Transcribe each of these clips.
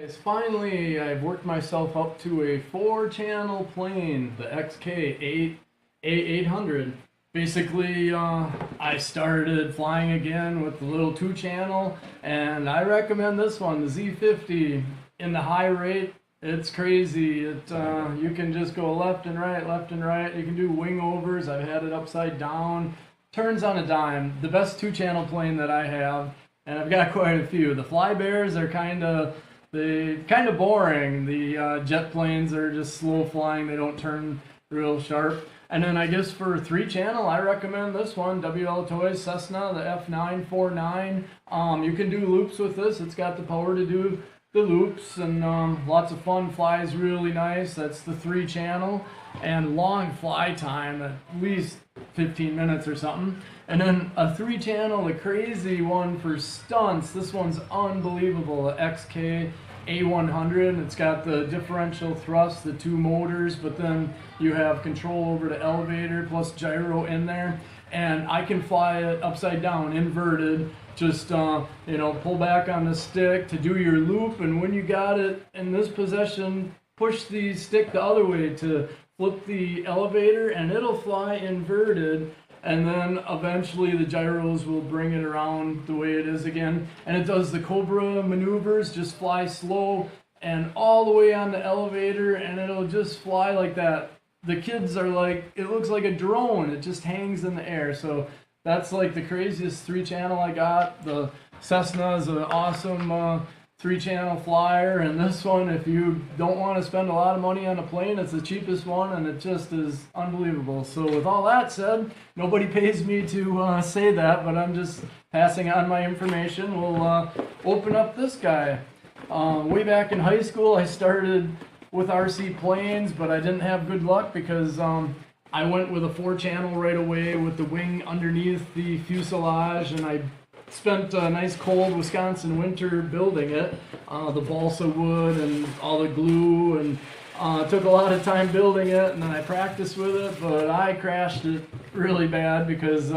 Finally, I've worked myself up to a 4-channel plane, the XK A800. Basically, I started flying again with the little 2-channel, and I recommend this one, the Z50. In the high rate, it's crazy. You can just go left and right, left and right. You can do wing overs. I've had it upside down. Turns on a dime. The best 2-channel plane that I have, and I've got quite a few. The Fly Bears are kind of boring. The jet planes are just slow flying. They don't turn real sharp. And then I guess for 3-channel, I recommend this one, WL Toys Cessna, the F949. You can do loops with this. It's got the power to do the loops, and lots of fun. Flies really nice. That's the 3-channel, and long fly time, at least 15 minutes or something. And then a 3-channel, the crazy one for stunts. This one's unbelievable, the XK A100. It's got the differential thrust, the 2 motors, but then you have control over the elevator plus gyro in there. And I can fly it upside down, inverted. Just pull back on the stick to do your loop, and when you got it in this position, push the stick the other way to flip the elevator, and it'll fly inverted. And then eventually the gyros will bring it around the way it is again. And it does the Cobra maneuvers, just fly slow and all the way on the elevator, and it'll just fly like that. The kids are like, it looks like a drone. It just hangs in the air. So that's like the craziest 3-channel I got. The Cessna is an awesome 3-channel flyer, and this one, if you don't want to spend a lot of money on a plane, it's the cheapest one, and it just is unbelievable. So with all that said, nobody pays me to say that, but I'm just passing on my information. We'll open up this guy. Way back in high school, I started with RC planes, but I didn't have good luck because I went with a 4-channel right away with the wing underneath the fuselage, and I spent a nice cold Wisconsin winter building it, the balsa wood and all the glue, and took a lot of time building it, and then I practiced with it, but I crashed it really bad because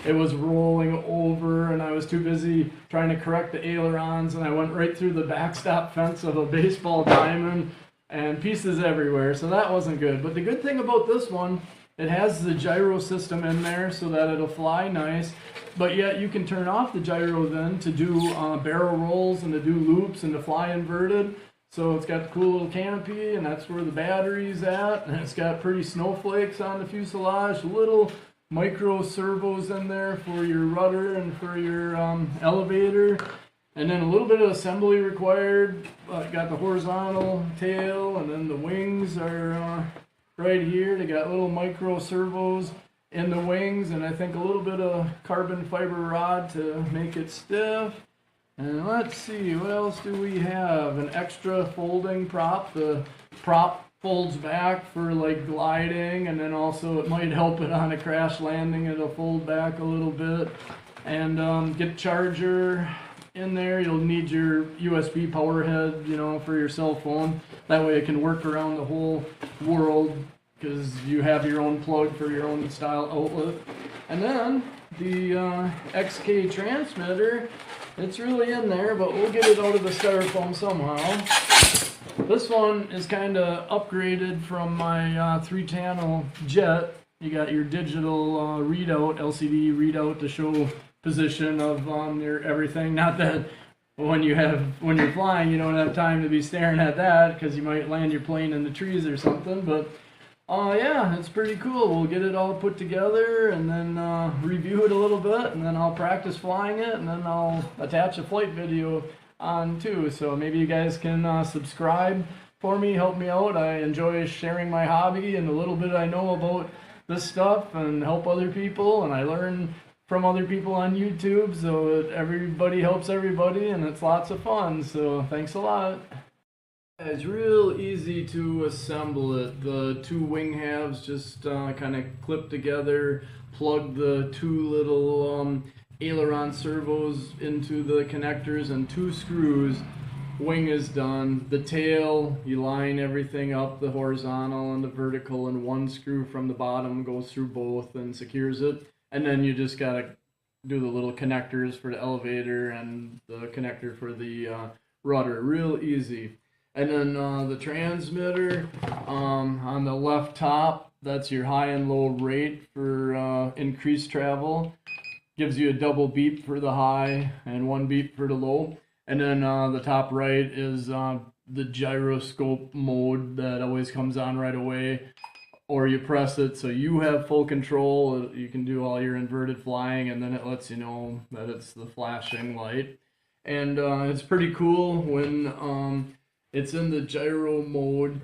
it was rolling over, and I was too busy trying to correct the ailerons, and I went right through the backstop fence of a baseball diamond, and pieces everywhere, so that wasn't good. But the good thing about this one, it has the gyro system in there so that it'll fly nice, but yet you can turn off the gyro then to do barrel rolls and to do loops and to fly inverted. So it's got the cool little canopy, and that's where the battery's at, and it's got pretty snowflakes on the fuselage, little micro servos in there for your rudder and for your elevator. And then a little bit of assembly required. Got the horizontal tail, and then the wings are right here. They got little micro servos in the wings, and I think a little bit of carbon fiber rod to make it stiff. And let's see, what else do we have? An extra folding prop. The prop folds back for like gliding, and then also it might help it on a crash landing. It'll fold back a little bit. And get charger in there. You'll need your USB power head, for your cell phone. That way it can work around the whole world because you have your own plug for your own style outlet. And then the XK transmitter, it's really in there, but we'll get it out of the styrofoam somehow. This one is kind of upgraded from my 3-channel jet. You got your digital readout, LCD readout to show position of your everything. Not that when you're flying, you don't have time to be staring at that because you might land your plane in the trees or something. But yeah, it's pretty cool. We'll get it all put together and then review it a little bit, and then I'll practice flying it, and then I'll attach a flight video on too. So maybe you guys can subscribe for me, help me out. I enjoy sharing my hobby and the little bit I know about this stuff, and help other people, and I learn from other people on YouTube, so everybody helps everybody, and it's lots of fun. So thanks a lot. It's real easy to assemble it. The 2 wing halves just kind of clip together, plug the 2 little aileron servos into the connectors, and 2 screws. Wing is done. The tail, you line everything up, the horizontal and the vertical, and 1 screw from the bottom goes through both and secures it. And then you just gotta do the little connectors for the elevator and the connector for the rudder, real easy. And then the transmitter on the left top, that's your high and low rate for increased travel. Gives you a double beep for the high and one beep for the low. And then the top right is the gyroscope mode that always comes on right away. Or you press it so you have full control. You can do all your inverted flying, and then it lets you know that it's the flashing light. And it's pretty cool when it's in the gyro mode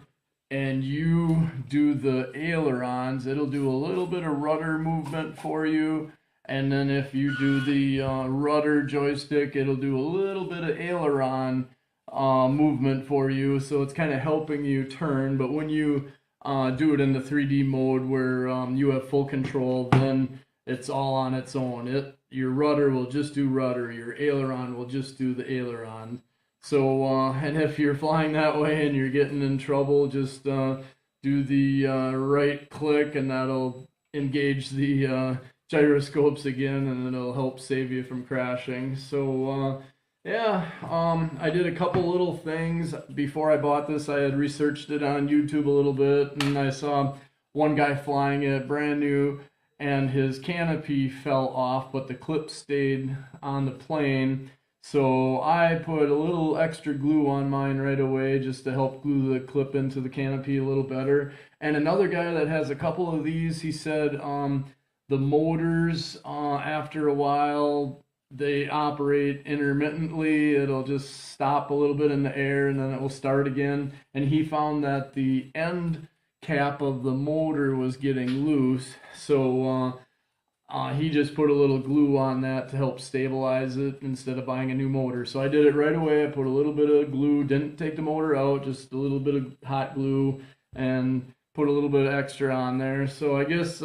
and you do the ailerons. It'll do a little bit of rudder movement for you. And then if you do the rudder joystick, it'll do a little bit of aileron movement for you. So it's kind of helping you turn. But when you do it in the 3D mode where you have full control, then it's all on its own. Your rudder will just do rudder, your aileron will just do the aileron. So and if you're flying that way and you're getting in trouble, just do the right click and that'll engage the gyroscopes again, and it'll help save you from crashing. So yeah, I did a couple little things. Before I bought this, I had researched it on YouTube a little bit, and I saw one guy flying it brand new, and his canopy fell off, but the clip stayed on the plane. So I put a little extra glue on mine right away just to help glue the clip into the canopy a little better. And another guy that has a couple of these, he said the motors, after a while, they operate intermittently. It'll just stop a little bit in the air and then it will start again. And he found that the end cap of the motor was getting loose. So he just put a little glue on that to help stabilize it instead of buying a new motor. So I did it right away. I put a little bit of glue, didn't take the motor out, just a little bit of hot glue, and put a little bit of extra on there. So I guess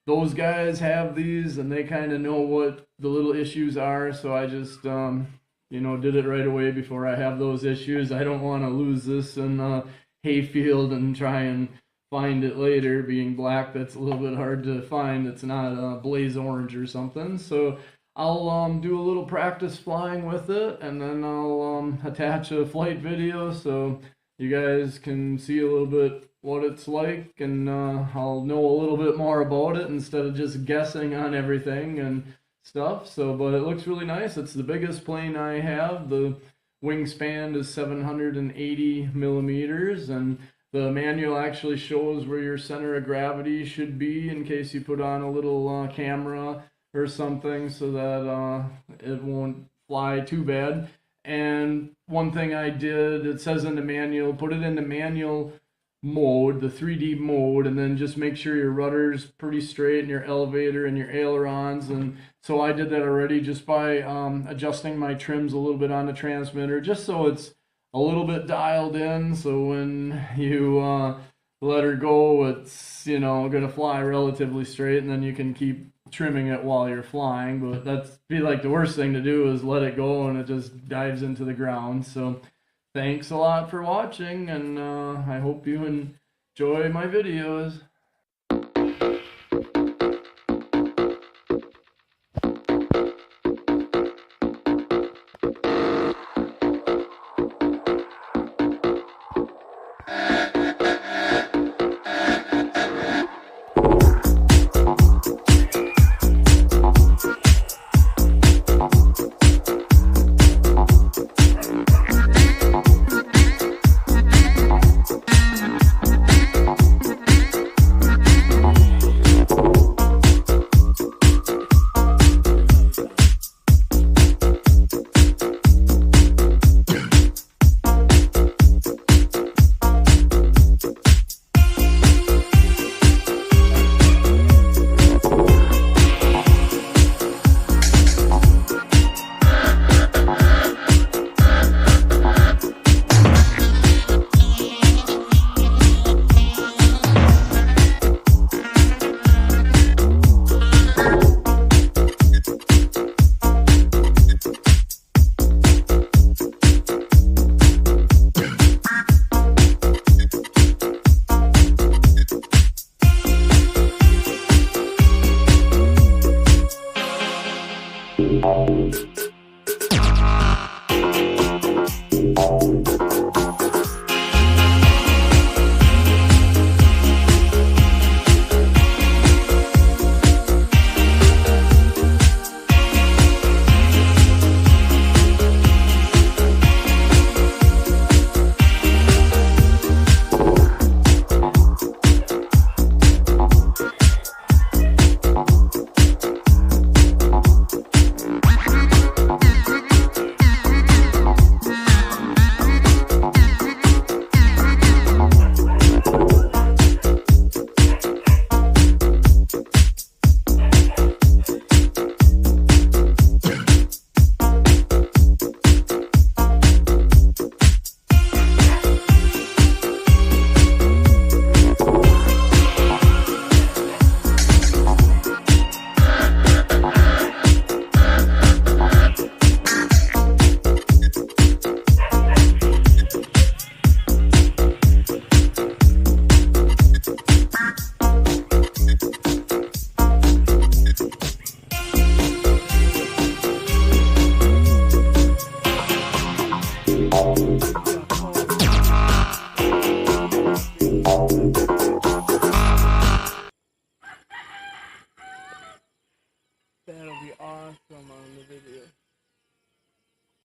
those guys have these and they kind of know what the little issues are, so I just you know, did it right away before I have those issues. I don't want to lose this in a hayfield and try and find it later. Being black, that's a little bit hard to find. It's not blaze orange or something. So I'll do a little practice flying with it, and then I'll attach a flight video so you guys can see a little bit what it's like, and I'll know a little bit more about it instead of just guessing on everything and stuff. So, but it looks really nice. It's the biggest plane I have. The wingspan is 780 millimeters, and the manual actually shows where your center of gravity should be in case you put on a little camera or something so that it won't fly too bad. And one thing I did, it says in the manual, put it in the manual mode, the 3D mode, and then just make sure your rudder's pretty straight and your elevator and your ailerons. And so I did that already just by adjusting my trims a little bit on the transmitter, just so it's a little bit dialed in, so when you let her go, it's, you know, gonna fly relatively straight, and then you can keep trimming it while you're flying. But that's be like the worst thing to do is let it go and it just dives into the ground. So thanks a lot for watching, and I hope you enjoy my videos. you.